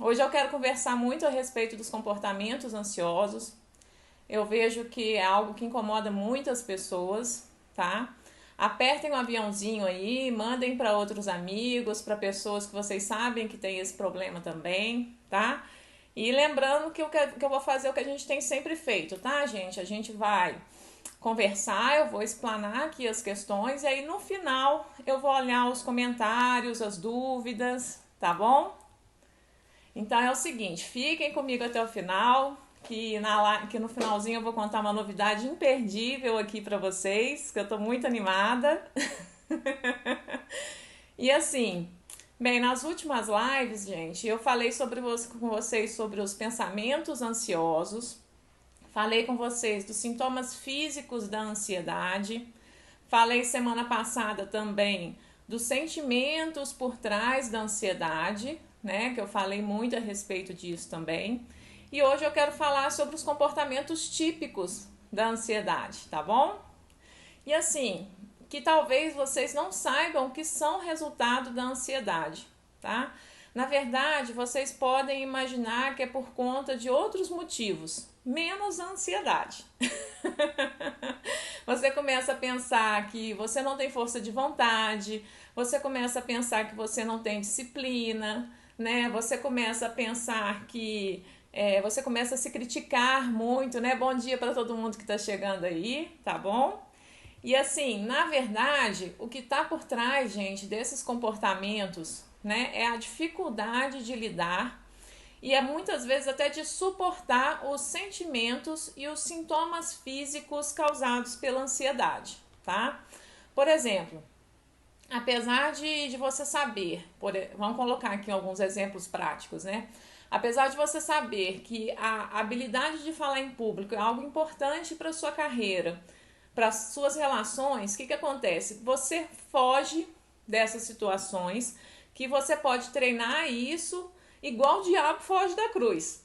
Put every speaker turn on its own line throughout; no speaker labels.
Hoje eu quero conversar muito a respeito dos comportamentos ansiosos. Eu vejo que é algo que incomoda muitas pessoas, tá? Apertem um aviãozinho aí, mandem para outros amigos, para pessoas que vocês sabem que tem esse problema também, tá? E lembrando que eu vou fazer o que a gente tem sempre feito, tá, gente? A gente vai conversar, eu vou explanar aqui as questões e aí no final eu vou olhar os comentários, as dúvidas, tá bom? Então é o seguinte, fiquem comigo até o final, que no finalzinho eu vou contar uma novidade imperdível aqui pra vocês, que eu tô muito animada. E assim, bem, nas últimas lives, gente, eu falei com vocês sobre os pensamentos ansiosos, falei com vocês dos sintomas físicos da ansiedade, falei semana passada também dos sentimentos por trás da ansiedade, né? Que eu falei muito a respeito disso também. E hoje eu quero falar sobre os comportamentos típicos da ansiedade, tá bom? E assim, que talvez vocês não saibam que são resultado da ansiedade, tá? Na verdade, vocês podem imaginar que é por conta de outros motivos, menos a ansiedade. Você começa a pensar que você não tem força de vontade, você começa a pensar que você não tem disciplina, né? Você começa a pensar que você começa a se criticar muito, né? Bom dia para todo mundo que está chegando aí, tá bom? E assim, na verdade, o que está por trás, gente, desses comportamentos, né, é a dificuldade de lidar e é muitas vezes até de suportar os sentimentos e os sintomas físicos causados pela ansiedade, tá? Por exemplo, apesar de você saber, vamos colocar aqui alguns exemplos práticos, né? Apesar de você saber que a habilidade de falar em público é algo importante para a sua carreira, para as suas relações, o que acontece? Você foge dessas situações, que você pode treinar isso igual o diabo foge da cruz.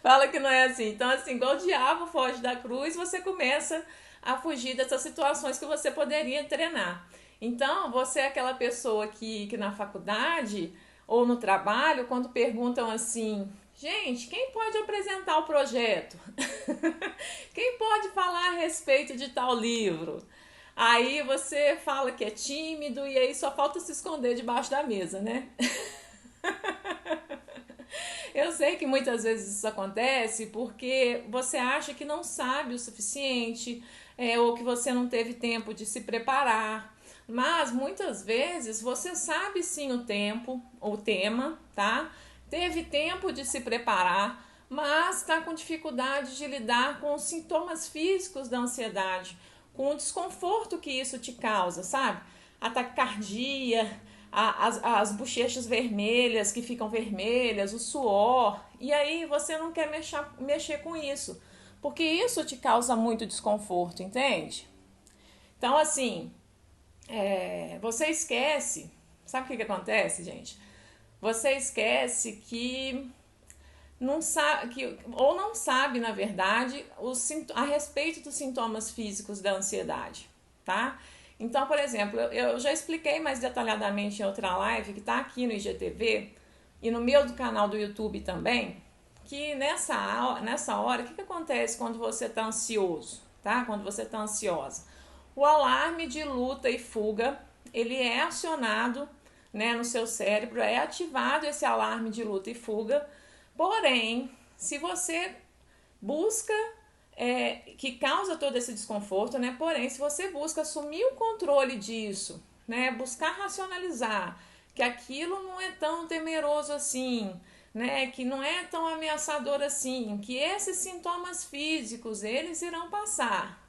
Fala que não é assim. Então, assim, igual o diabo foge da cruz, você começa a fugir dessas situações que você poderia treinar. Então, você é aquela pessoa que na faculdade ou no trabalho, quando perguntam assim, gente, quem pode apresentar o projeto? Quem pode falar a respeito de tal livro? Aí você fala que é tímido e aí só falta se esconder debaixo da mesa, né? Eu sei que muitas vezes isso acontece porque você acha que não sabe o suficiente, ou que você não teve tempo de se preparar. Mas muitas vezes você sabe sim o tema, tá? Teve tempo de se preparar, mas está com dificuldade de lidar com os sintomas físicos da ansiedade, com o desconforto que isso te causa, sabe? A taquicardia, as bochechas vermelhas que ficam vermelhas, o suor, e aí você não quer mexer com isso, porque isso te causa muito desconforto, entende? Então, assim, você esquece, sabe o que acontece, gente? Você esquece que não sabe, ou não sabe, na verdade, a respeito dos sintomas físicos da ansiedade, tá? Então, por exemplo, eu já expliquei mais detalhadamente em outra live que está aqui no IGTV e no meu do canal do YouTube também, que nessa hora, o que acontece quando você está ansioso, tá? Quando você está ansiosa? O alarme de luta e fuga, ele é acionado, né, no seu cérebro, é ativado esse alarme de luta e fuga. Porém, se você busca, que causa todo esse desconforto, né? Porém, se você busca assumir o controle disso, né? Buscar racionalizar que aquilo não é tão temeroso assim, né? Que não é tão ameaçador assim, que esses sintomas físicos, eles irão passar.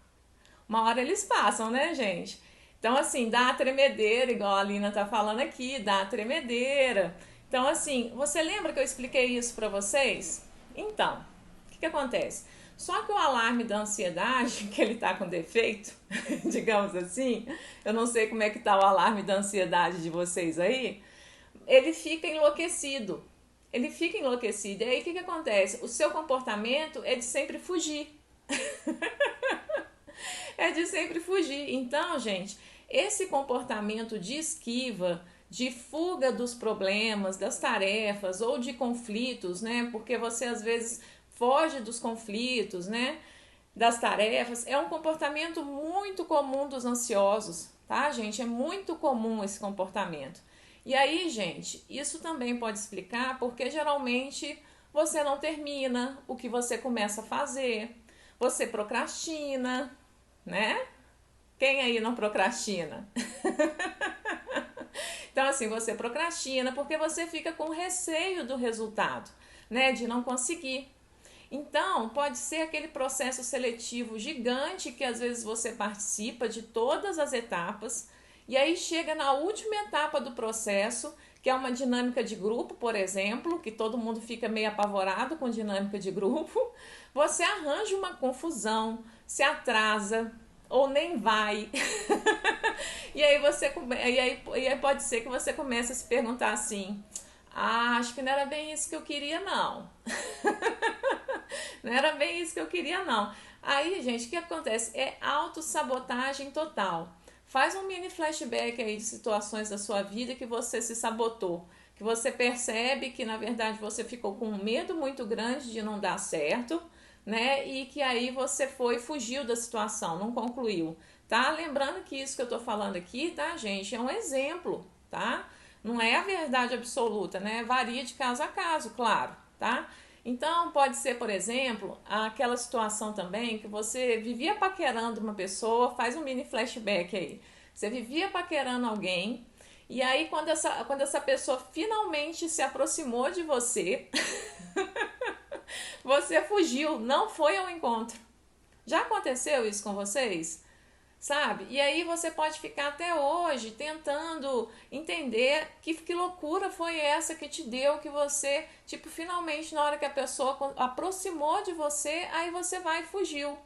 Uma hora eles passam, né, gente? Então, assim, dá a tremedeira, igual a Lina tá falando aqui, dá a tremedeira. Então, assim, você lembra que eu expliquei isso pra vocês? Então, o que acontece? Só que o alarme da ansiedade, que ele tá com defeito, digamos assim, eu não sei como é que tá o alarme da ansiedade de vocês aí, ele fica enlouquecido. Ele fica enlouquecido. E aí, o que acontece? O seu comportamento é de sempre fugir. É É de sempre fugir. Então, gente, esse comportamento de esquiva, de fuga dos problemas, das tarefas ou de conflitos, né? Porque você às vezes foge dos conflitos, né? Das tarefas, é um comportamento muito comum dos ansiosos, tá, gente? É muito comum esse comportamento. E aí, gente, isso também pode explicar porque geralmente você não termina o que você começa a fazer, você procrastina, né? Quem aí não procrastina? Então, assim, você procrastina porque você fica com receio do resultado, né? De não conseguir. Então, pode ser aquele processo seletivo gigante que às vezes você participa de todas as etapas e aí chega na última etapa do processo, que é uma dinâmica de grupo, por exemplo, que todo mundo fica meio apavorado com dinâmica de grupo. Você arranja uma confusão, se atrasa ou nem vai. E aí pode ser que você comece a se perguntar assim: "Ah, acho que não era bem isso que eu queria não". Não era bem isso que eu queria, não. Aí, gente, o que acontece? É autossabotagem total. Faz um mini flashback aí de situações da sua vida que você se sabotou. Que você percebe que, na verdade, você ficou com um medo muito grande de não dar certo, né? E que aí você fugiu da situação, não concluiu, tá? Lembrando que isso que eu tô falando aqui, tá, gente, é um exemplo, tá? Não é a verdade absoluta, né? Varia de caso a caso, claro, tá? Então, pode ser, por exemplo, aquela situação também que você vivia paquerando uma pessoa, faz um mini flashback aí. Você vivia paquerando alguém, e aí quando essa pessoa finalmente se aproximou de você, você fugiu, não foi ao encontro. Já aconteceu isso com vocês? Sabe? E aí você pode ficar até hoje tentando entender que loucura foi essa que te deu, que você, tipo, finalmente na hora que a pessoa aproximou de você, aí você vai e fugiu.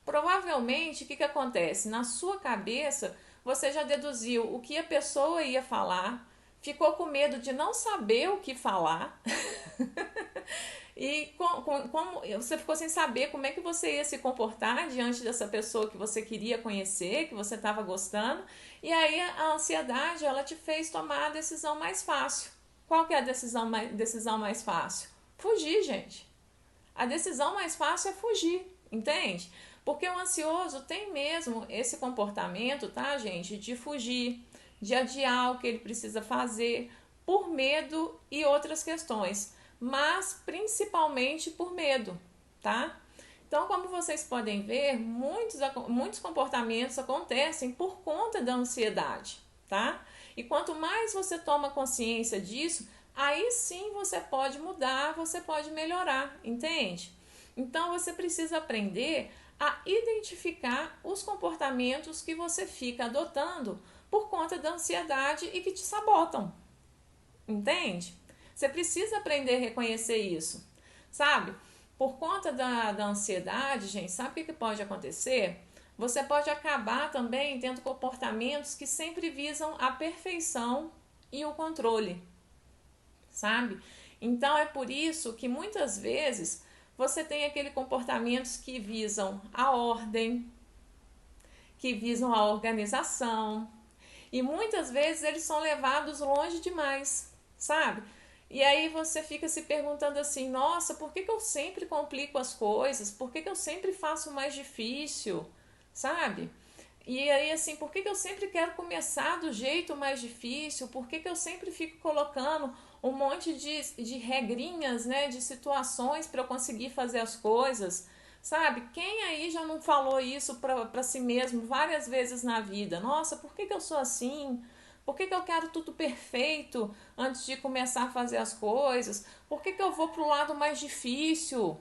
Provavelmente, o que acontece? Na sua cabeça, você já deduziu o que a pessoa ia falar, ficou com medo de não saber o que falar, e como você ficou sem saber como é que você ia se comportar diante dessa pessoa que você queria conhecer, que você estava gostando, e aí a ansiedade ela te fez tomar a decisão mais fácil. Qual que é a decisão mais fácil? Fugir, gente. A decisão mais fácil é fugir, entende? Porque o ansioso tem mesmo esse comportamento, tá, gente, de fugir, de adiar o que ele precisa fazer por medo e outras questões, mas principalmente por medo, tá? Então, como vocês podem ver, muitos comportamentos acontecem por conta da ansiedade, tá? E quanto mais você toma consciência disso, aí sim você pode mudar, você pode melhorar, entende? Então, você precisa aprender a identificar os comportamentos que você fica adotando por conta da ansiedade e que te sabotam, entende? Você precisa aprender a reconhecer isso, sabe? Por conta da ansiedade, gente, sabe o que pode acontecer? Você pode acabar também tendo comportamentos que sempre visam a perfeição e o controle, sabe? Então é por isso que muitas vezes você tem aqueles comportamentos que visam a ordem, que visam a organização, e muitas vezes eles são levados longe demais, sabe? E aí você fica se perguntando assim, nossa, por que eu sempre complico as coisas? Por que eu sempre faço mais difícil? Sabe? E aí assim, por que eu sempre quero começar do jeito mais difícil? Por que eu sempre fico colocando um monte de regrinhas, né? De situações para eu conseguir fazer as coisas? Sabe? Quem aí já não falou isso para si mesmo várias vezes na vida? Nossa, por que eu sou assim? Por que eu quero tudo perfeito antes de começar a fazer as coisas? Por que eu vou pro lado mais difícil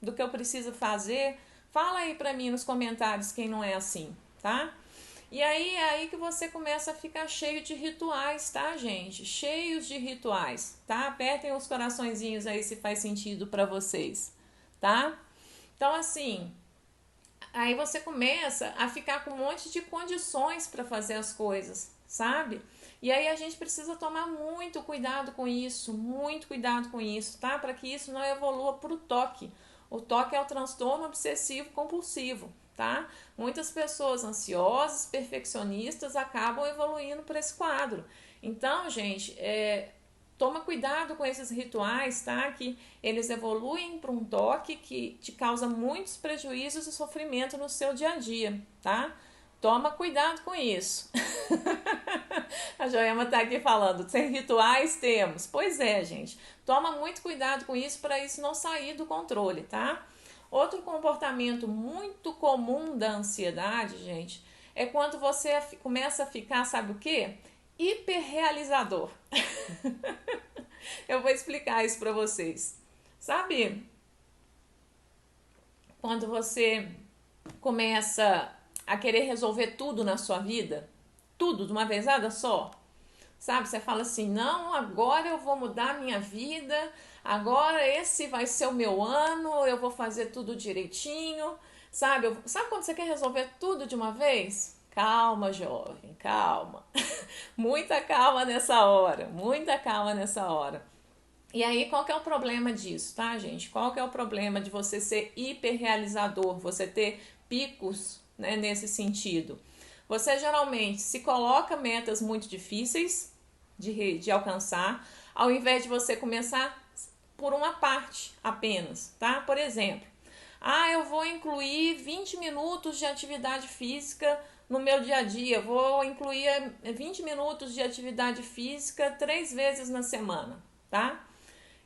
do que eu preciso fazer? Fala aí pra mim nos comentários quem não é assim, tá? E aí é aí que você começa a ficar cheio de rituais, tá, gente? Cheios de rituais, tá? Apertem os coraçõezinhos aí se faz sentido pra vocês, tá? Então, assim, aí você começa a ficar com um monte de condições para fazer as coisas, sabe? E aí a gente precisa tomar muito cuidado com isso, muito cuidado com isso, tá? Para que isso não evolua para o toque. O toque é o transtorno obsessivo compulsivo, tá? Muitas pessoas ansiosas, perfeccionistas, acabam evoluindo para esse quadro. Então, gente, toma cuidado com esses rituais, tá? Que eles evoluem para um toque que te causa muitos prejuízos e sofrimento no seu dia a dia, tá? Toma cuidado com isso. A Joema tá aqui falando, sem rituais temos. Pois é, gente. Toma muito cuidado com isso para isso não sair do controle, tá? Outro comportamento muito comum da ansiedade, gente, é quando você começa a ficar, sabe o quê? Hiperrealizador. Eu vou explicar isso para vocês. Sabe, quando você começa a querer resolver tudo na sua vida, tudo de uma vezada só, sabe? Você fala assim, não, agora eu vou mudar minha vida, agora esse vai ser o meu ano, eu vou fazer tudo direitinho, sabe? Sabe quando você quer resolver tudo de uma vez? Calma, jovem, calma. Muita calma nessa hora, muita calma nessa hora. E aí, qual que é o problema disso, tá, gente? Qual que é o problema de você ser hiperrealizador, você ter picos, né, nesse sentido? Você geralmente se coloca metas muito difíceis de alcançar, ao invés de você começar por uma parte apenas, tá? Por exemplo, eu vou incluir 20 minutos de atividade física no meu dia a dia, vou incluir 20 minutos de atividade física 3 vezes na semana, tá?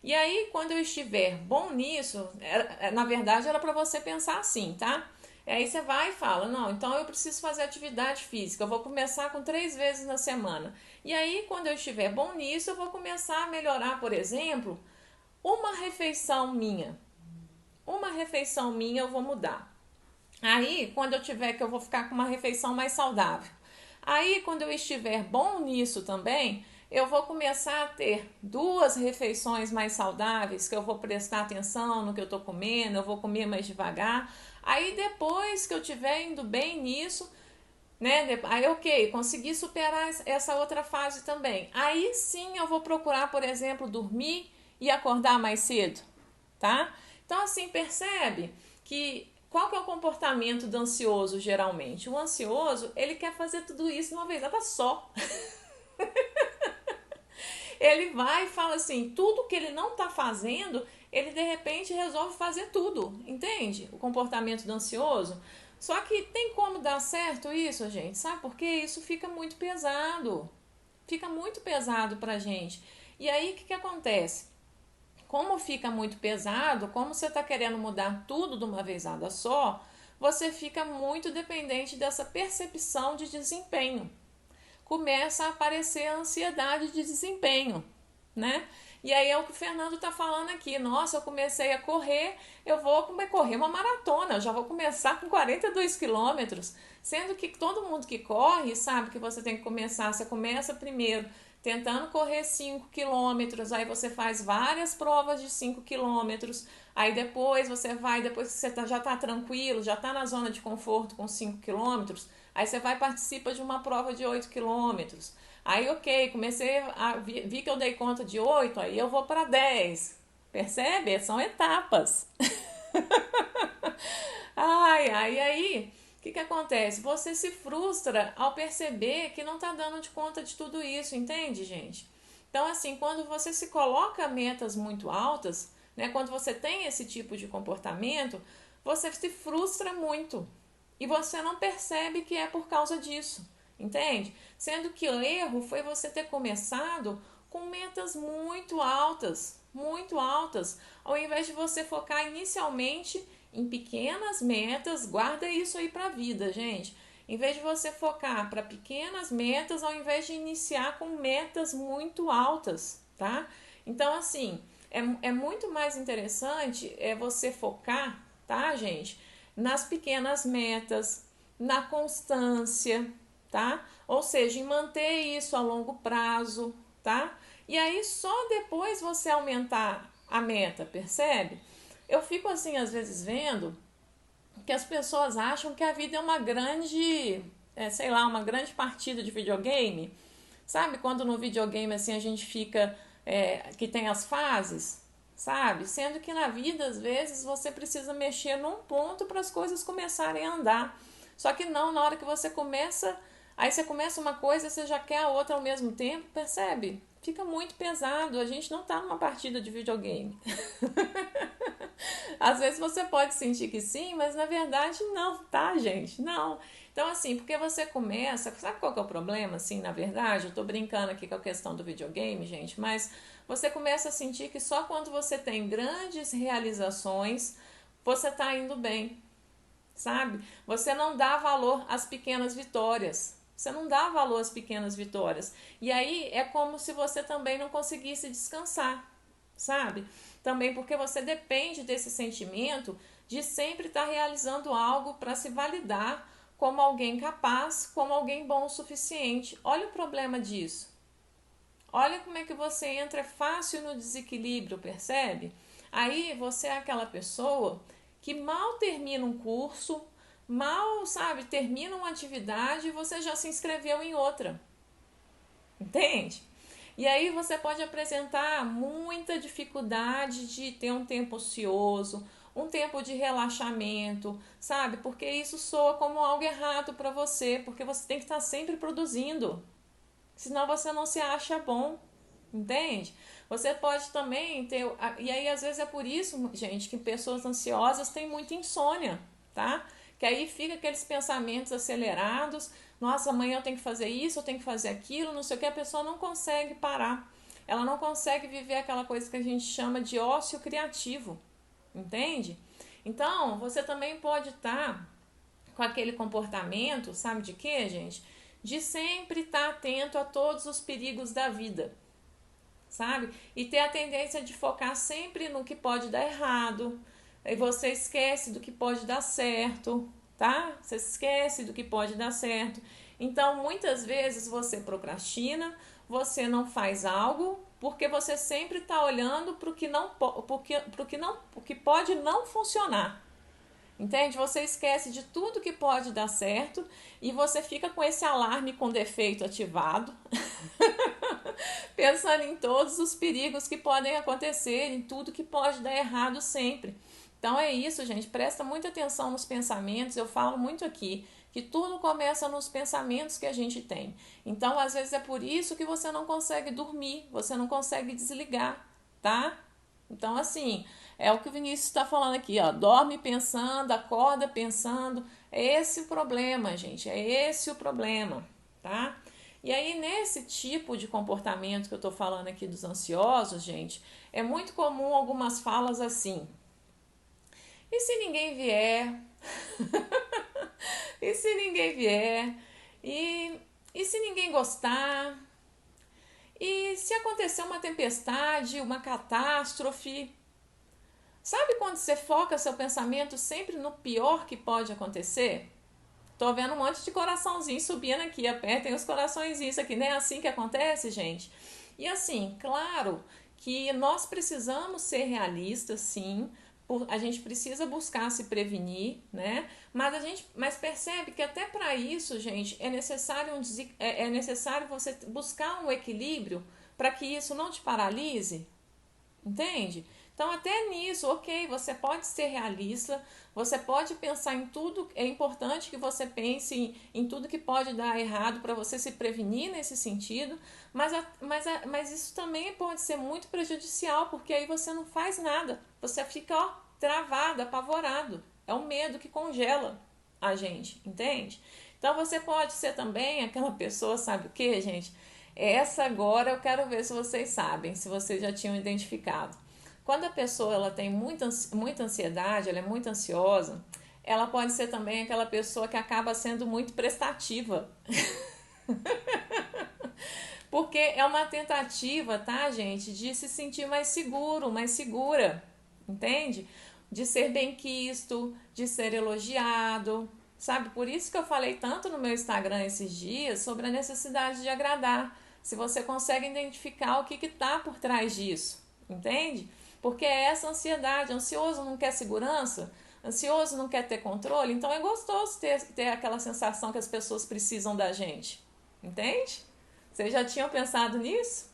E aí, quando eu estiver bom nisso, na verdade era para você pensar assim, tá? E aí você vai e fala, não, então eu preciso fazer atividade física, eu vou começar com 3 vezes na semana. E aí, quando eu estiver bom nisso, eu vou começar a melhorar, por exemplo, uma refeição minha. Uma refeição minha eu vou mudar. Aí, quando eu tiver que eu vou ficar com uma refeição mais saudável. Aí, quando eu estiver bom nisso também, eu vou começar a ter 2 refeições mais saudáveis, que eu vou prestar atenção no que eu estou comendo, eu vou comer mais devagar. Aí, depois que eu estiver indo bem nisso, né? Aí, ok, consegui superar essa outra fase também. Aí sim eu vou procurar, por exemplo, dormir e acordar mais cedo, tá? Então, assim, percebe que qual que é o comportamento do ansioso geralmente? O ansioso, ele quer fazer tudo isso de uma vez só. Ele vai e fala assim, tudo que ele não tá fazendo, ele de repente resolve fazer tudo, entende? O comportamento do ansioso. Só que tem como dar certo isso, gente? Sabe por quê? Isso fica muito pesado. Fica muito pesado pra gente. E aí, o que acontece? Como fica muito pesado, como você está querendo mudar tudo de uma vezada só, você fica muito dependente dessa percepção de desempenho. Começa a aparecer a ansiedade de desempenho, né? E aí é o que o Fernando está falando aqui. Nossa, eu comecei a correr, eu vou correr uma maratona, eu já vou começar com 42 quilômetros. Sendo que todo mundo que corre sabe que você tem que começar. Você começa primeiro tentando correr 5 quilômetros, aí você faz várias provas de 5 quilômetros, aí depois você vai, depois que você já está tranquilo, já está na zona de conforto com 5 quilômetros, aí você vai participar de uma prova de 8 quilômetros. Aí, ok, comecei vi que eu dei conta de 8, aí eu vou para 10. Percebe? São etapas. Aí, o que acontece? Você se frustra ao perceber que não está dando de conta de tudo isso, entende, gente? Então, assim, quando você se coloca metas muito altas, né, quando você tem esse tipo de comportamento, você se frustra muito. E você não percebe que é por causa disso, entende? Sendo que o erro foi você ter começado com metas muito altas, ao invés de você focar inicialmente em pequenas metas. Guarda isso aí para a vida, gente. Em vez de você focar para pequenas metas, ao invés de iniciar com metas muito altas, tá? Então, assim, é muito mais interessante você focar, tá, gente? Nas pequenas metas, na constância, tá? Ou seja, em manter isso a longo prazo, tá? E aí só depois você aumentar a meta, percebe? Eu fico assim, às vezes, vendo que as pessoas acham que a vida é uma grande, sei lá, uma grande partida de videogame. Sabe quando no videogame assim a gente fica, que tem as fases? sabe? Sendo que na vida, às vezes, você precisa mexer num ponto para as coisas começarem a andar. Só que não, na hora que você começa, aí você começa uma coisa, você já quer a outra ao mesmo tempo, percebe? Fica muito pesado, a gente não tá numa partida de videogame. Às vezes você pode sentir que sim, mas na verdade não, tá, gente? Não. Então, assim, porque você começa. Sabe qual que é o problema, assim, na verdade? Eu tô brincando aqui com a questão do videogame, gente, mas você começa a sentir que só quando você tem grandes realizações você tá indo bem, sabe? Você não dá valor às pequenas vitórias. Você não dá valor às pequenas vitórias. E aí é como se você também não conseguisse descansar, sabe? Também porque você depende desse sentimento de sempre estar realizando algo para se validar como alguém capaz, como alguém bom o suficiente. Olha o problema disso. Olha como é que você entra fácil no desequilíbrio, percebe? Aí você é aquela pessoa que mal termina um curso, mal, sabe, termina uma atividade e você já se inscreveu em outra. Entende? E aí você pode apresentar muita dificuldade de ter um tempo ocioso, um tempo de relaxamento, sabe? Porque isso soa como algo errado para você, porque você tem que estar sempre produzindo, senão você não se acha bom, entende? Você pode também ter. E aí, às vezes, é por isso, gente, que pessoas ansiosas têm muita insônia, tá? Que aí fica aqueles pensamentos acelerados. Nossa, amanhã eu tenho que fazer isso, eu tenho que fazer aquilo, não sei o que. A pessoa não consegue parar. Ela não consegue viver aquela coisa que a gente chama de ócio criativo, entende? Então, você também pode estar com aquele comportamento, sabe de quê, gente? De sempre estar atento a todos os perigos da vida, sabe? E ter a tendência de focar sempre no que pode dar errado. E você esquece do que pode dar certo, tá? Você esquece do que pode dar certo. Então, muitas vezes você procrastina, você não faz algo porque você sempre está olhando para o que não, o que pode não funcionar. Entende? Você esquece de tudo que pode dar certo e você fica com esse alarme com defeito ativado, pensando em todos os perigos que podem acontecer, em tudo que pode dar errado sempre. Então é isso, gente. Presta muita atenção nos pensamentos. Eu falo muito aqui que tudo começa nos pensamentos que a gente tem. Então, às vezes é por isso que você não consegue dormir, você não consegue desligar, tá? Então, assim, é o que o Vinícius está falando aqui, ó. Dorme pensando, acorda pensando. É esse o problema, gente. É esse o problema, tá? E aí, nesse tipo de comportamento que eu tô falando aqui dos ansiosos, gente, é muito comum algumas falas assim. E se ninguém vier? E se ninguém vier? E se ninguém gostar? E se acontecer uma tempestade, uma catástrofe? Sabe quando você foca seu pensamento sempre no pior que pode acontecer? Tô vendo um monte de coraçãozinho subindo aqui, apertem os coraçõezinhos aqui, não é assim que acontece, gente? E assim, claro que nós precisamos ser realistas, sim, a gente precisa buscar se prevenir, né? Mas percebe que até para isso, gente, é necessário você buscar um equilíbrio para que isso não te paralise, entende? Então, até nisso, ok, você pode ser realista, você pode pensar em tudo, é importante que você pense em tudo que pode dar errado para você se prevenir nesse sentido, mas isso também pode ser muito prejudicial, porque aí você não faz nada, você fica ó, travado, apavorado. É o medo que congela a gente, entende? Então, você pode ser também aquela pessoa, sabe o que, gente? Essa agora eu quero ver se vocês sabem, se vocês já tinham identificado. Quando a pessoa ela tem muita ansiedade, ela é muito ansiosa, ela pode ser também aquela pessoa que acaba sendo muito prestativa. Porque é uma tentativa, tá, gente, de se sentir mais seguro, mais segura, entende? De ser benquisto, de ser elogiado, sabe? Por isso que eu falei tanto no meu Instagram esses dias sobre a necessidade de agradar. Se você consegue identificar o que está por trás disso, entende? Porque é essa ansiedade. Ansioso não quer segurança, ansioso não quer ter controle, então é gostoso ter aquela sensação que as pessoas precisam da gente, entende? Vocês já tinham pensado nisso?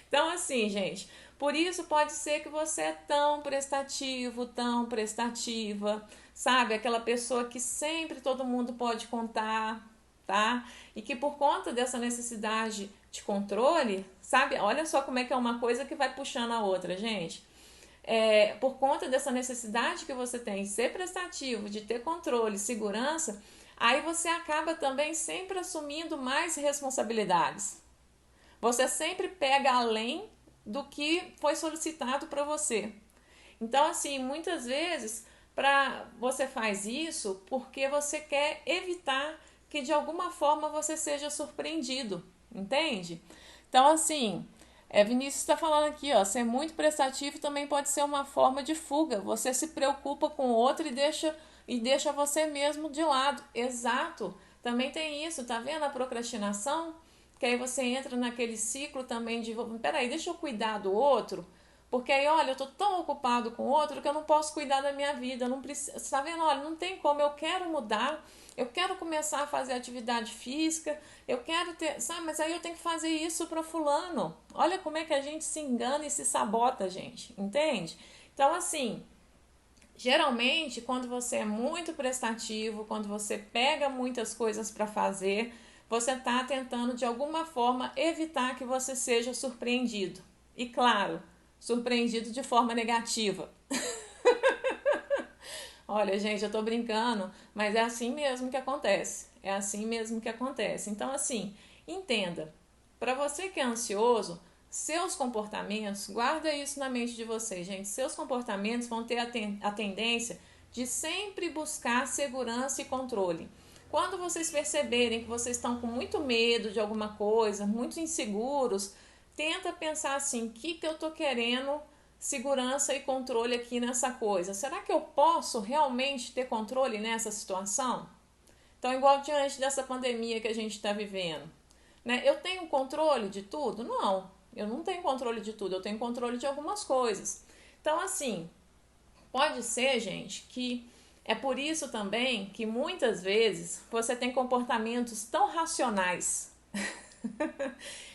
Então, assim, gente, Por isso pode ser que você é tão prestativo, tão prestativa, sabe? Aquela pessoa que sempre todo mundo pode contar, tá? E que por conta dessa necessidade de controle, sabe? Olha só como é que é uma coisa que vai puxando a outra, gente. Por conta dessa necessidade que você tem de ser prestativo, de ter controle, segurança, aí você acaba também sempre assumindo mais responsabilidades. Você sempre pega além do que foi solicitado para você. Então, assim, muitas vezes você faz isso porque você quer evitar que de alguma forma você seja surpreendido, entende? Então, assim, Vinícius está falando aqui, ó, ser muito prestativo também pode ser uma forma de fuga. Você se preocupa com o outro e deixa você mesmo de lado. Exato. Também tem isso, tá vendo a procrastinação? Que aí você entra naquele ciclo também de, peraí, deixa eu cuidar do outro, porque aí, olha, eu tô tão ocupado com o outro que eu não posso cuidar da minha vida, eu não preciso, tá vendo? Olha, não tem como, eu quero mudar, eu quero começar a fazer atividade física, eu quero ter, sabe, mas aí eu tenho que fazer isso para fulano. Olha como é que a gente se engana e se sabota, gente, entende? Então, assim, geralmente, quando você é muito prestativo, quando você pega muitas coisas para fazer, você está tentando de alguma forma evitar que você seja surpreendido. E claro, surpreendido de forma negativa. Olha, gente, eu tô brincando, mas é assim mesmo que acontece. É assim mesmo que acontece. Então, assim, entenda. Para você que é ansioso, seus comportamentos, guarda isso na mente de vocês, gente. Seus comportamentos vão ter a tendência de sempre buscar segurança e controle. Quando vocês perceberem que vocês estão com muito medo de alguma coisa, muito inseguros, tenta pensar assim, o que eu tô querendo segurança e controle aqui nessa coisa? Será que eu posso realmente ter controle nessa situação? Então, igual diante dessa pandemia que a gente está vivendo, né? Eu tenho controle de tudo? Não, eu não tenho controle de tudo, eu tenho controle de algumas coisas. Então, assim, pode ser, gente, que é por isso também que muitas vezes você tem comportamentos tão racionais.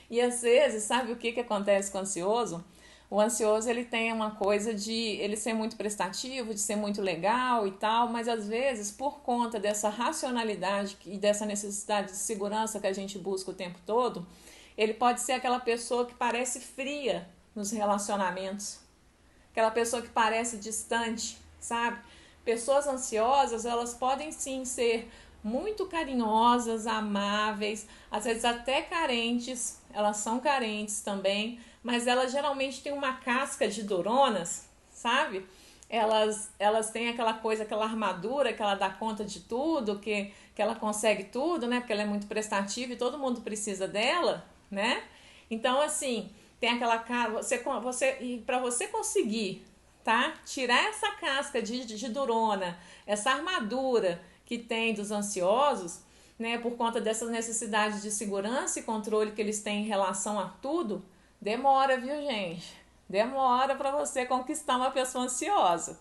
E às vezes, sabe o que acontece com o ansioso? O ansioso, ele tem uma coisa de ele ser muito prestativo, de ser muito legal e tal, mas às vezes, por conta dessa racionalidade e dessa necessidade de segurança que a gente busca o tempo todo, ele pode ser aquela pessoa que parece fria nos relacionamentos, aquela pessoa que parece distante, sabe? Pessoas ansiosas, elas podem sim ser muito carinhosas, amáveis, às vezes até carentes, elas são carentes também, mas elas geralmente têm uma casca de doronas, sabe? Elas têm aquela coisa, aquela armadura que ela dá conta de tudo, que ela consegue tudo, né? Porque ela é muito prestativa e todo mundo precisa dela, né? Então, assim, tem aquela cara, e para você conseguir, tá? Tirar essa casca de durona, essa armadura que tem dos ansiosos, né, por conta dessas necessidades de segurança e controle que eles têm em relação a tudo, demora, viu, gente? Demora para você conquistar uma pessoa ansiosa.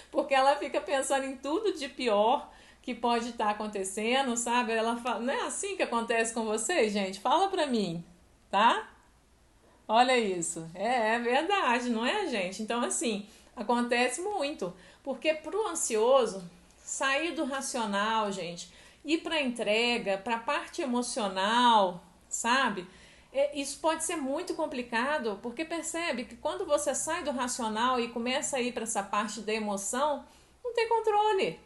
Porque ela fica pensando em tudo de pior que pode estar acontecendo, sabe? Ela fala, não é assim que acontece com vocês, gente? Fala pra mim, tá? Olha isso. É verdade, não é, gente? Então, assim, acontece muito. Porque pro ansioso, sair do racional, gente, ir pra entrega, pra parte emocional, sabe? Isso pode ser muito complicado, porque percebe que quando você sai do racional e começa a ir para essa parte da emoção, não tem controle.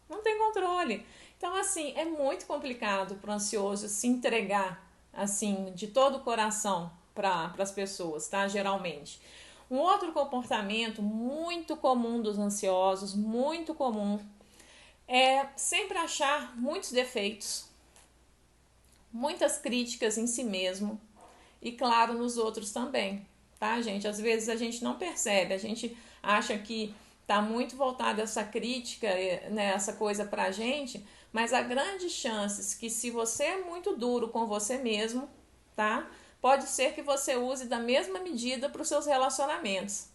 Não tem controle. Então, assim, é muito complicado para o ansioso se entregar, assim, de todo o coração para as pessoas, tá? Geralmente. Um outro comportamento muito comum dos ansiosos, muito comum, é sempre achar muitos defeitos, muitas críticas em si mesmo e, claro, nos outros também, tá, gente? Às vezes a gente não percebe, a gente acha que tá muito voltada essa crítica, né, essa coisa pra gente, mas há grandes chances que se você é muito duro com você mesmo, tá? Pode ser que você use da mesma medida para os seus relacionamentos.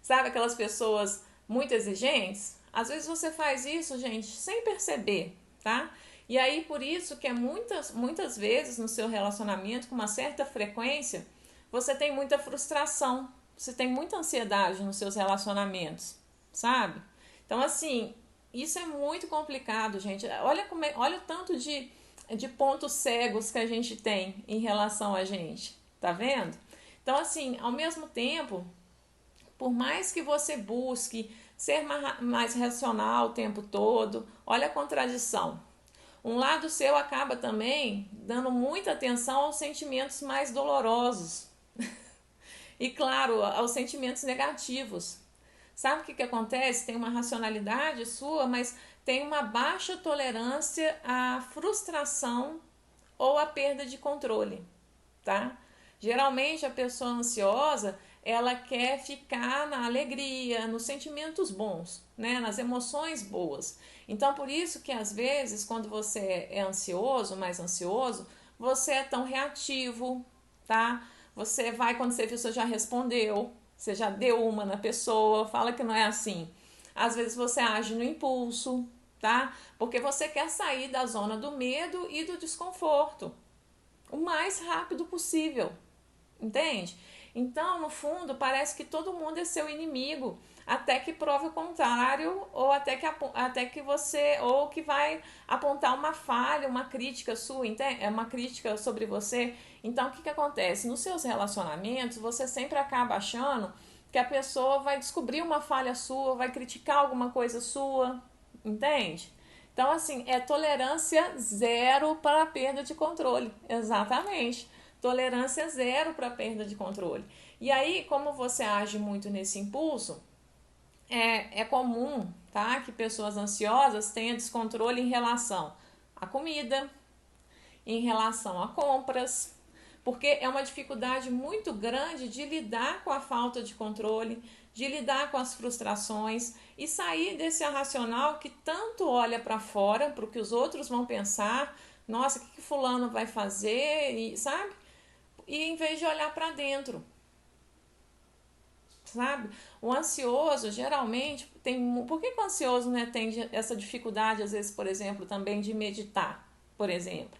Sabe aquelas pessoas muito exigentes? Às vezes você faz isso, gente, sem perceber, tá? E aí por isso que é muitas vezes no seu relacionamento, com uma certa frequência, você tem muita frustração, você tem muita ansiedade nos seus relacionamentos, sabe? Então, assim, isso é muito complicado, gente. Olha o tanto de pontos cegos que a gente tem em relação a gente, tá vendo? Então, assim, ao mesmo tempo, por mais que você busque ser mais racional o tempo todo, olha a contradição. Um lado seu acaba também dando muita atenção aos sentimentos mais dolorosos e, claro, aos sentimentos negativos. Sabe o que acontece? Tem uma racionalidade sua, mas tem uma baixa tolerância à frustração ou à perda de controle, tá? Geralmente a pessoa ansiosa, ela quer ficar na alegria, nos sentimentos bons, né? Nas emoções boas. Então, por isso que às vezes, quando você é ansioso, mais ansioso, você é tão reativo, tá? Você vai, quando você viu, você já respondeu, você já deu uma na pessoa, fala que não é assim. Às vezes você age no impulso, tá? Porque você quer sair da zona do medo e do desconforto o mais rápido possível, entende? Então, no fundo, parece que todo mundo é seu inimigo, até que prove o contrário, ou até que você, ou que vai apontar uma falha, uma crítica sua, entende? É uma crítica sobre você. Então, o que acontece? Nos seus relacionamentos, você sempre acaba achando que a pessoa vai descobrir uma falha sua, vai criticar alguma coisa sua, entende? Então, assim, é tolerância zero para a perda de controle. Exatamente. Tolerância zero para a perda de controle. E aí, como você age muito nesse impulso, é comum, tá, que pessoas ansiosas tenham descontrole em relação à comida, em relação a compras, porque é uma dificuldade muito grande de lidar com a falta de controle, de lidar com as frustrações e sair desse irracional que tanto olha para fora, para o que os outros vão pensar, nossa, o que fulano vai fazer, e, sabe? E em vez de olhar para dentro, sabe? O ansioso geralmente tem... Por que o ansioso, né, tem essa dificuldade, às vezes, por exemplo, também de meditar, por exemplo?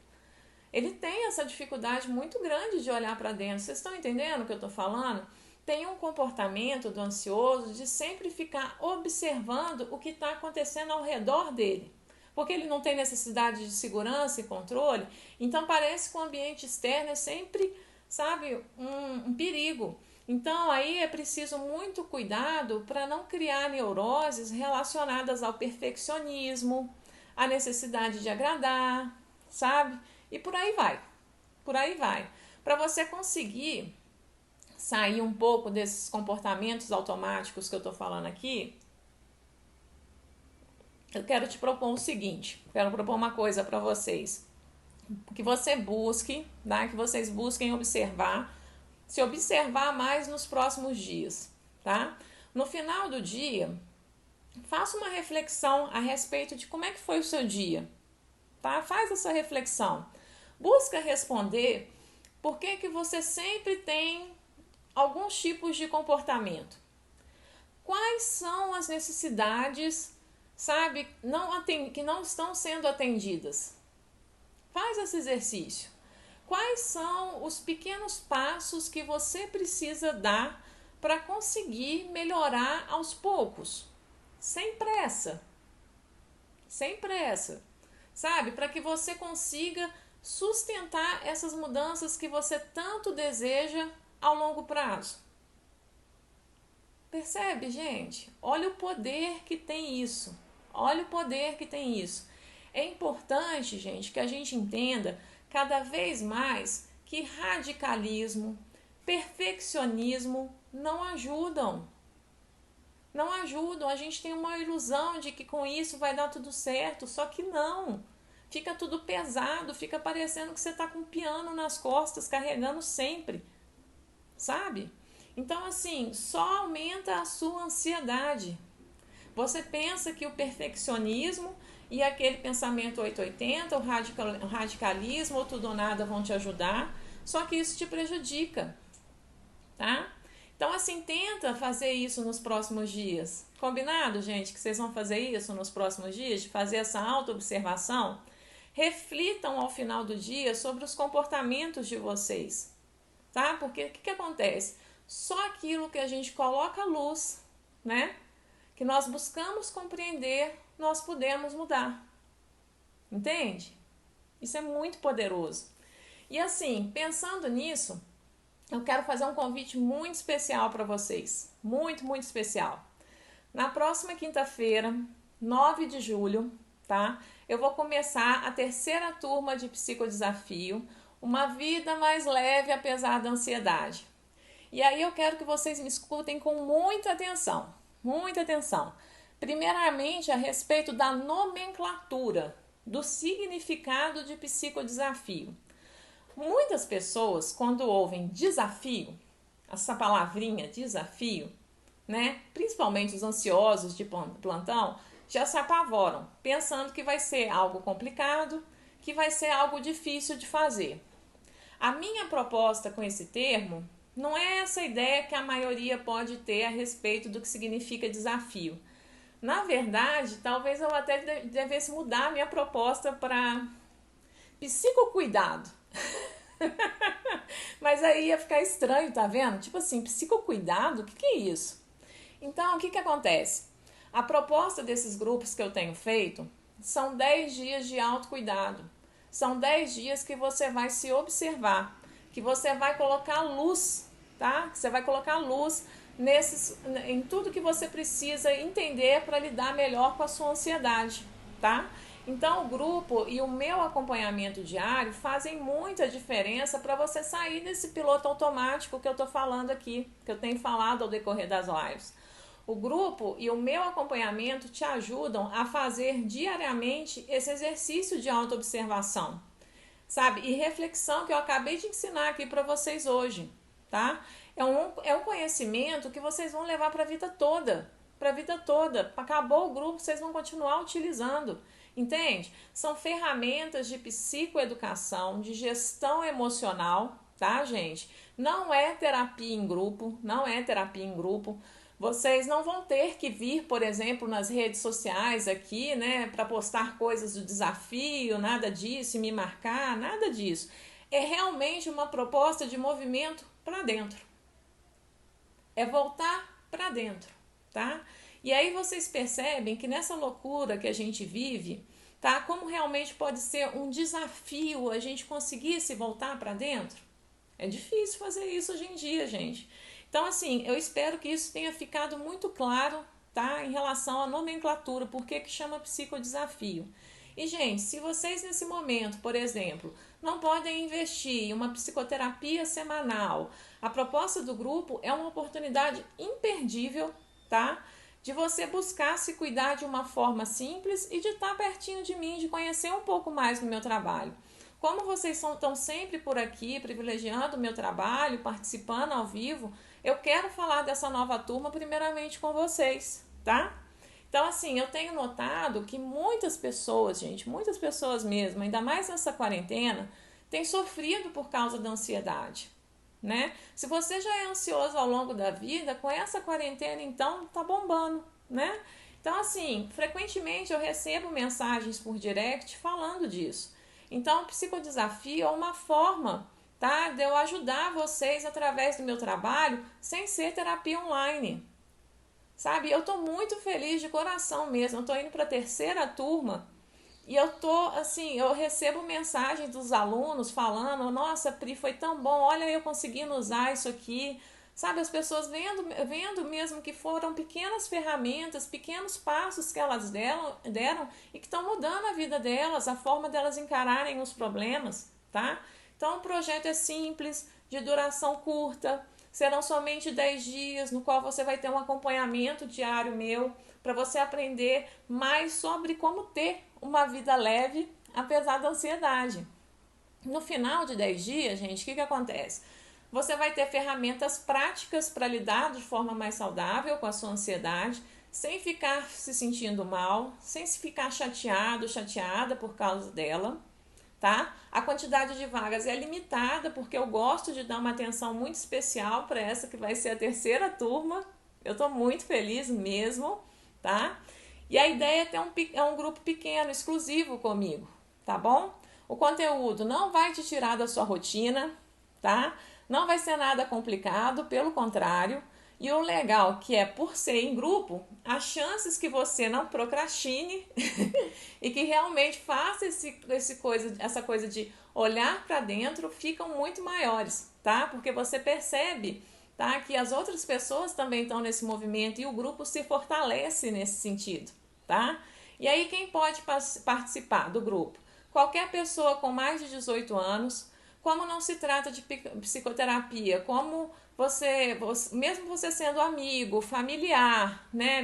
Ele tem essa dificuldade muito grande de olhar para dentro. Vocês estão entendendo o que eu estou falando? Tem um comportamento do ansioso de sempre ficar observando o que está acontecendo ao redor dele. Porque ele não tem necessidade de segurança e controle, então parece que o ambiente externo é sempre, sabe, um perigo. Então aí é preciso muito cuidado para não criar neuroses relacionadas ao perfeccionismo, à necessidade de agradar, sabe? E por aí vai, por aí vai. Para você conseguir sair um pouco desses comportamentos automáticos que eu estou falando aqui, eu quero te propor o seguinte, quero propor uma coisa para vocês. Que você busque, tá? Que vocês busquem observar, se observar mais nos próximos dias, tá? No final do dia, faça uma reflexão a respeito de como é que foi o seu dia, tá? Faz essa reflexão. Busca responder por que você sempre tem alguns tipos de comportamento. Quais são as necessidades, sabe, que não estão sendo atendidas? Faz esse exercício. Quais são os pequenos passos que você precisa dar para conseguir melhorar aos poucos? Sem pressa. Sem pressa. Sabe? Para que você consiga sustentar essas mudanças que você tanto deseja ao longo prazo. Percebe, gente? Olha o poder que tem isso. Olha o poder que tem isso. É importante, gente, que a gente entenda cada vez mais que radicalismo, perfeccionismo não ajudam. Não ajudam. A gente tem uma ilusão de que com isso vai dar tudo certo, só que não. Fica tudo pesado, fica parecendo que você está com um piano nas costas, carregando sempre, sabe? Então, assim, só aumenta a sua ansiedade. Você pensa que o perfeccionismo e aquele pensamento 880, o radicalismo, ou tudo ou nada vão te ajudar, só que isso te prejudica, tá? Então, assim, tenta fazer isso nos próximos dias. Combinado, gente, que vocês vão fazer isso nos próximos dias, de fazer essa autoobservação? Reflitam ao final do dia sobre os comportamentos de vocês, tá? Porque o que acontece? Só aquilo que a gente coloca à luz, né? Que nós buscamos compreender, nós podemos mudar. Entende? Isso é muito poderoso. E assim, pensando nisso, eu quero fazer um convite muito especial para vocês. Muito, muito especial. Na próxima quinta-feira, 9 de julho, tá? Eu vou começar a terceira turma de Psicodesafio, Uma Vida Mais Leve Apesar da Ansiedade. E aí eu quero que vocês me escutem com muita atenção, muita atenção. Primeiramente, a respeito da nomenclatura, do significado de psicodesafio. Muitas pessoas, quando ouvem desafio, essa palavrinha desafio, né? Principalmente os ansiosos de plantão, já se apavoram, pensando que vai ser algo complicado, que vai ser algo difícil de fazer. A minha proposta com esse termo não é essa ideia que a maioria pode ter a respeito do que significa desafio. Na verdade, talvez eu até devesse mudar a minha proposta para psicocuidado. Mas aí ia ficar estranho, tá vendo? Tipo assim, psicocuidado, o que é isso? Então, o que acontece? A proposta desses grupos que eu tenho feito são 10 dias de autocuidado. São 10 dias que você vai se observar, que você vai colocar luz, tá? Que você vai colocar luz em tudo que você precisa entender para lidar melhor com a sua ansiedade, tá? Então, o grupo e o meu acompanhamento diário fazem muita diferença para você sair desse piloto automático que eu estou falando aqui, que eu tenho falado ao decorrer das lives. O grupo e o meu acompanhamento te ajudam a fazer diariamente esse exercício de autoobservação, sabe? E reflexão que eu acabei de ensinar aqui para vocês hoje, tá? É um conhecimento que vocês vão levar para a vida toda, para a vida toda. Acabou o grupo, vocês vão continuar utilizando. Entende? São ferramentas de psicoeducação, de gestão emocional, tá, gente? Não é terapia em grupo, não é terapia em grupo. Vocês não vão ter que vir, por exemplo, nas redes sociais aqui, né, para postar coisas do desafio, nada disso, me marcar, nada disso. É realmente uma proposta de movimento para dentro. É voltar para dentro, tá? E aí vocês percebem que nessa loucura que a gente vive, tá? Como realmente pode ser um desafio a gente conseguir se voltar para dentro? É difícil fazer isso hoje em dia, gente. Então, assim, eu espero que isso tenha ficado muito claro, tá? Em relação à nomenclatura, por que chama psicodesafio. E, gente, se vocês nesse momento, por exemplo, não podem investir em uma psicoterapia semanal, a proposta do grupo é uma oportunidade imperdível, tá? De você buscar se cuidar de uma forma simples e de estar pertinho de mim, de conhecer um pouco mais do meu trabalho. Como vocês estão sempre por aqui, privilegiando o meu trabalho, participando ao vivo, eu quero falar dessa nova turma primeiramente com vocês, tá? Então, assim, eu tenho notado que muitas pessoas, gente, muitas pessoas mesmo, ainda mais nessa quarentena, têm sofrido por causa da ansiedade, né? Se você já é ansioso ao longo da vida, com essa quarentena, então, tá bombando, né? Então, assim, frequentemente eu recebo mensagens por direct falando disso. Então, o psicodesafio é uma forma, tá, de eu ajudar vocês através do meu trabalho sem ser terapia online. Sabe, eu tô muito feliz de coração mesmo. Eu tô indo para a terceira turma e eu tô assim, eu recebo mensagens dos alunos falando: "Nossa, Pri, foi tão bom. Olha, eu conseguindo usar isso aqui". Sabe, as pessoas vendo mesmo que foram pequenas ferramentas, pequenos passos que elas deram e que estão mudando a vida delas, a forma delas encararem os problemas, tá? Então, o projeto é simples, de duração curta, serão somente 10 dias, no qual você vai ter um acompanhamento diário meu, para você aprender mais sobre como ter uma vida leve, apesar da ansiedade. No final de 10 dias, gente, o que acontece? Você vai ter ferramentas práticas para lidar de forma mais saudável com a sua ansiedade, sem ficar se sentindo mal, sem se ficar chateado, chateada por causa dela, tá? A quantidade de vagas é limitada, porque eu gosto de dar uma atenção muito especial para essa que vai ser a terceira turma. Eu estou muito feliz mesmo, tá? E a ideia é ter um grupo pequeno, exclusivo comigo, tá bom? O conteúdo não vai te tirar da sua rotina, tá? Não vai ser nada complicado, pelo contrário. E o legal que é, por ser em grupo, as chances que você não procrastine e que realmente faça essa coisa de olhar para dentro ficam muito maiores, tá? Porque você percebe, tá, que as outras pessoas também estão nesse movimento e o grupo se fortalece nesse sentido, tá? E aí quem pode participar do grupo? Qualquer pessoa com mais de 18 anos. Como não se trata de psicoterapia, como mesmo você sendo amigo, familiar, né,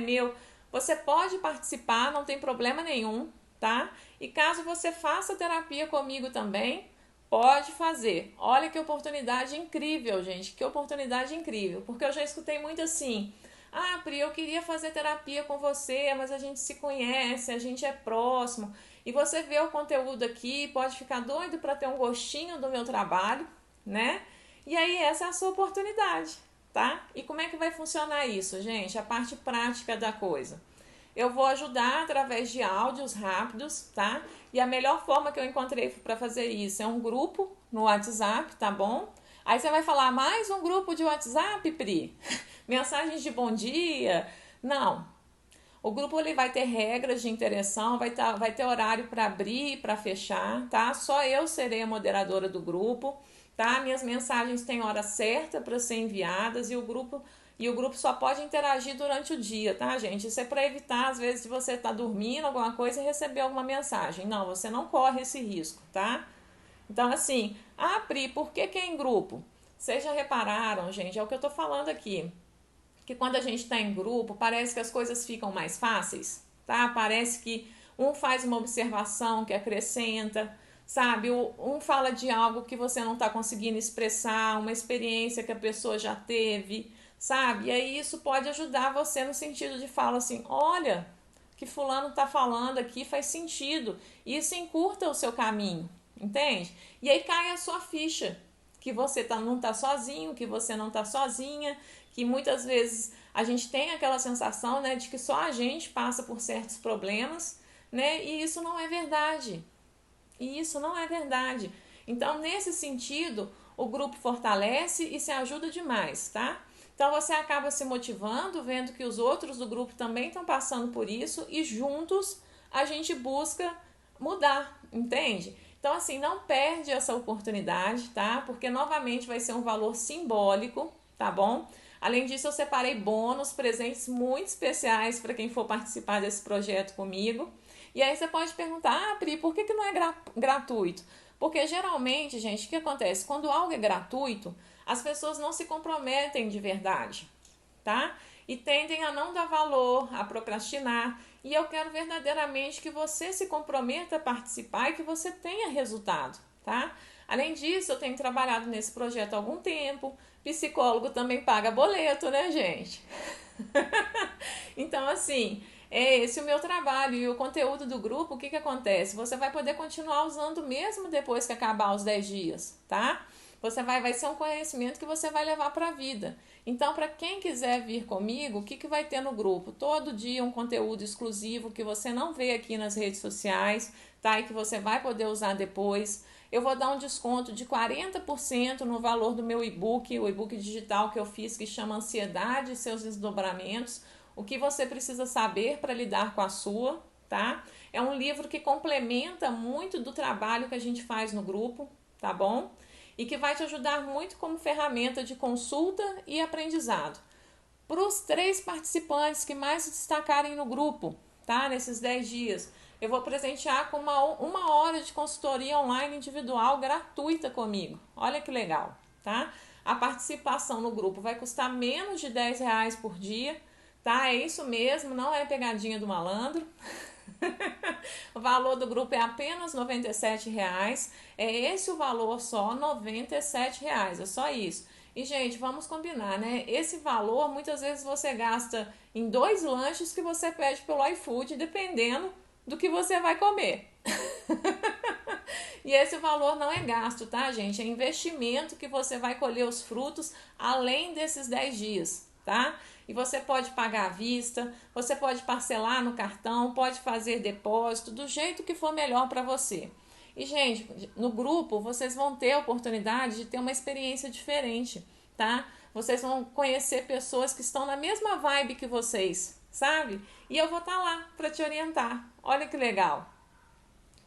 você pode participar, não tem problema nenhum, tá? E caso você faça terapia comigo também, pode fazer. Olha que oportunidade incrível, gente, que oportunidade incrível, porque eu já escutei muito assim: ah, Pri, eu queria fazer terapia com você, mas a gente se conhece, a gente é próximo. E você vê o conteúdo aqui, pode ficar doido para ter um gostinho do meu trabalho, né? E aí essa é a sua oportunidade, tá? E como é que vai funcionar isso, gente? A parte prática da coisa. Eu vou ajudar através de áudios rápidos, tá? E a melhor forma que eu encontrei para fazer isso é um grupo no WhatsApp, tá bom? Aí você vai falar: mais um grupo de WhatsApp, Pri? Mensagens de bom dia? Não. O grupo ele vai ter regras de interação, vai ter horário para abrir e para fechar, tá? Só eu serei a moderadora do grupo, tá? Minhas mensagens têm hora certa para ser enviadas e o grupo só pode interagir durante o dia, tá, gente? Isso é para evitar, às vezes, de você estar dormindo, alguma coisa e receber alguma mensagem. Não, você não corre esse risco, tá? Então, assim, Pri, por que é em grupo? Vocês já repararam, gente, é o que eu tô falando aqui, que quando a gente está em grupo, parece que as coisas ficam mais fáceis, tá? Parece que um faz uma observação que acrescenta, sabe? Um fala de algo que você não está conseguindo expressar, uma experiência que a pessoa já teve, sabe? E aí isso pode ajudar você no sentido de falar assim: olha, o que fulano está falando aqui faz sentido. E isso encurta o seu caminho, entende? E aí cai a sua ficha, que você não está sozinho, que você não está sozinha, que muitas vezes a gente tem aquela sensação, né, de que só a gente passa por certos problemas, né? E isso não é verdade. E isso não é verdade. Então, nesse sentido, o grupo fortalece e se ajuda demais, tá? Então, você acaba se motivando, vendo que os outros do grupo também estão passando por isso e juntos a gente busca mudar, entende? Então, assim, não perde essa oportunidade, tá? Porque, novamente, vai ser um valor simbólico, tá bom? Além disso, eu separei bônus, presentes muito especiais para quem for participar desse projeto comigo. E aí você pode perguntar: Pri, por que não é gratuito? Porque geralmente, gente, o que acontece? Quando algo é gratuito, as pessoas não se comprometem de verdade, tá? E tendem a não dar valor, a procrastinar. E eu quero verdadeiramente que você se comprometa a participar e que você tenha resultado, tá? Além disso, eu tenho trabalhado nesse projeto há algum tempo. Psicólogo também paga boleto, né, gente? Então, assim, é esse o meu trabalho. E o conteúdo do grupo, o que acontece? Você vai poder continuar usando mesmo depois que acabar os 10 dias, tá? Vai ser um conhecimento que você vai levar para a vida. Então, para quem quiser vir comigo, o que vai ter no grupo? Todo dia um conteúdo exclusivo que você não vê aqui nas redes sociais, tá? E que você vai poder usar depois. Eu vou dar um desconto de 40% no valor do meu e-book, o e-book digital que eu fiz, que chama Ansiedade e seus desdobramentos. O que você precisa saber para lidar com a sua, tá? É um livro que complementa muito do trabalho que a gente faz no grupo, tá bom? E que vai te ajudar muito como ferramenta de consulta e aprendizado. Para os 3 participantes que mais se destacarem no grupo, tá? Nesses 10 dias, eu vou presentear com uma hora de consultoria online individual gratuita comigo. Olha que legal, tá? A participação no grupo vai custar menos de R$ 10 por dia, tá? É isso mesmo, não é pegadinha do malandro. O valor do grupo é apenas R$ 97,00. É esse o valor só, R$ 97,00. É só isso. E, gente, vamos combinar, né? Esse valor, muitas vezes você gasta em 2 lanches que você pede pelo iFood, dependendo do que você vai comer. E esse valor não é gasto, tá, gente? É investimento que você vai colher os frutos além desses 10 dias, tá? E você pode pagar à vista, você pode parcelar no cartão, pode fazer depósito, do jeito que for melhor para você. E, gente, no grupo vocês vão ter a oportunidade de ter uma experiência diferente, tá? Vocês vão conhecer pessoas que estão na mesma vibe que vocês, sabe? E eu vou estar lá para te orientar. Olha que legal,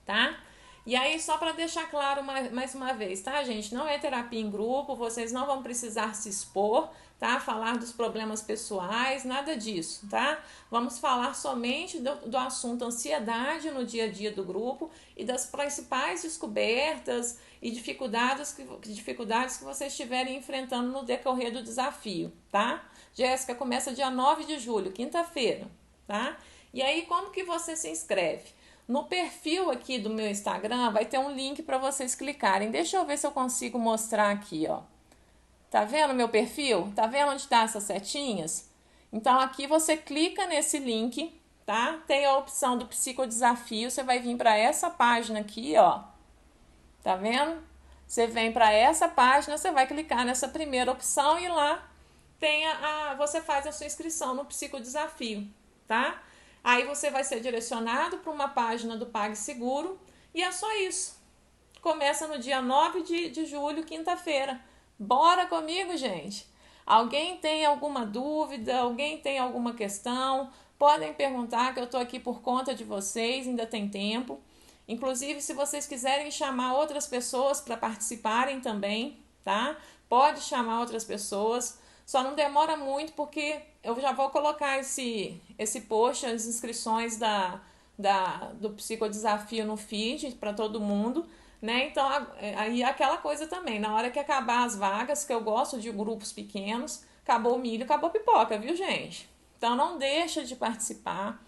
tá? E aí, só para deixar claro mais uma vez, tá, gente? Não é terapia em grupo, vocês não vão precisar se expor, tá? Falar dos problemas pessoais, nada disso, tá? Vamos falar somente do assunto ansiedade no dia a dia do grupo e das principais descobertas e dificuldades que vocês estiverem enfrentando no decorrer do desafio, tá? Jéssica, começa dia 9 de julho, quinta-feira, tá? E aí, como que você se inscreve? No perfil aqui do meu Instagram vai ter um link para vocês clicarem. Deixa eu ver se eu consigo mostrar aqui, ó. Tá vendo meu perfil? Tá vendo onde tá essas setinhas? Então aqui você clica nesse link, tá? Tem a opção do psicodesafio, você vai vir para essa página aqui, ó. Tá vendo? Você vem para essa página, você vai clicar nessa primeira opção e lá tem você faz a sua inscrição no psicodesafio, tá? Aí você vai ser direcionado para uma página do PagSeguro e é só isso. Começa no dia 9 de julho, quinta-feira. Bora comigo, gente! Alguém tem alguma dúvida? Alguém tem alguma questão? Podem perguntar que eu estou aqui por conta de vocês, ainda tem tempo. Inclusive, se vocês quiserem chamar outras pessoas para participarem também, tá? Pode chamar outras pessoas. Só não demora muito porque eu já vou colocar esse post, as inscrições do psicodesafio no feed para todo mundo, né? Então, aí aquela coisa também, na hora que acabar as vagas, que eu gosto de grupos pequenos, acabou o milho, acabou a pipoca, viu, gente? Então, não deixa de participar.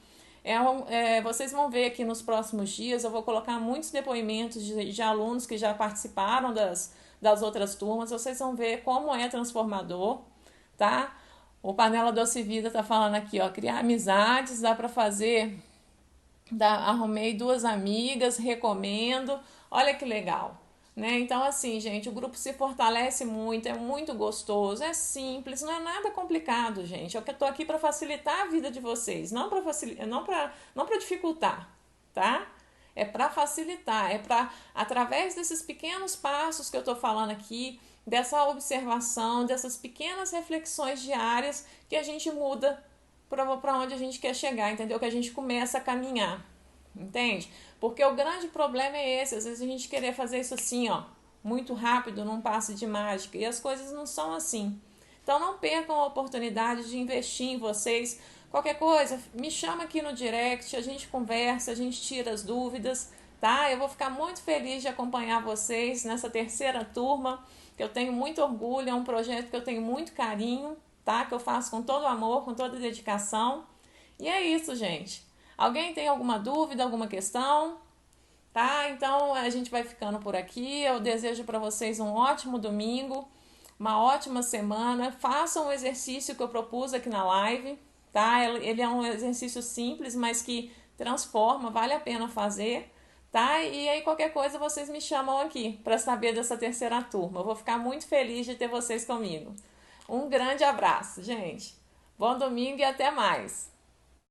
Vocês vão ver aqui nos próximos dias, eu vou colocar muitos depoimentos de alunos que já participaram das outras turmas, vocês vão ver como é transformador, tá? O Panela Doce Vida tá falando aqui, ó, criar amizades, dá para fazer, arrumei 2 amigas, recomendo, olha que legal, né? Então, assim, gente, o grupo se fortalece muito, é muito gostoso, é simples, não é nada complicado, gente. Eu tô aqui para facilitar a vida de vocês, não para dificultar, tá? É para facilitar, é para, através desses pequenos passos que eu tô falando aqui, dessa observação, dessas pequenas reflexões diárias que a gente muda para onde a gente quer chegar, entendeu? Que a gente começa a caminhar, entende? Porque o grande problema é esse, às vezes a gente querer fazer isso assim, ó, muito rápido, num passe de mágica, e as coisas não são assim. Então não percam a oportunidade de investir em vocês. Qualquer coisa, me chama aqui no direct, a gente conversa, a gente tira as dúvidas, tá? Eu vou ficar muito feliz de acompanhar vocês nessa terceira turma, que eu tenho muito orgulho, é um projeto que eu tenho muito carinho, tá? Que eu faço com todo amor, com toda dedicação. E é isso, gente. Alguém tem alguma dúvida, alguma questão? Tá? Então a gente vai ficando por aqui. Eu desejo para vocês um ótimo domingo, uma ótima semana. Façam o exercício que eu propus aqui na live, tá? Ele é um exercício simples, mas que transforma, vale a pena fazer, tá? E aí qualquer coisa vocês me chamam aqui para saber dessa terceira turma. Eu vou ficar muito feliz de ter vocês comigo. Um grande abraço, gente. Bom domingo e até mais.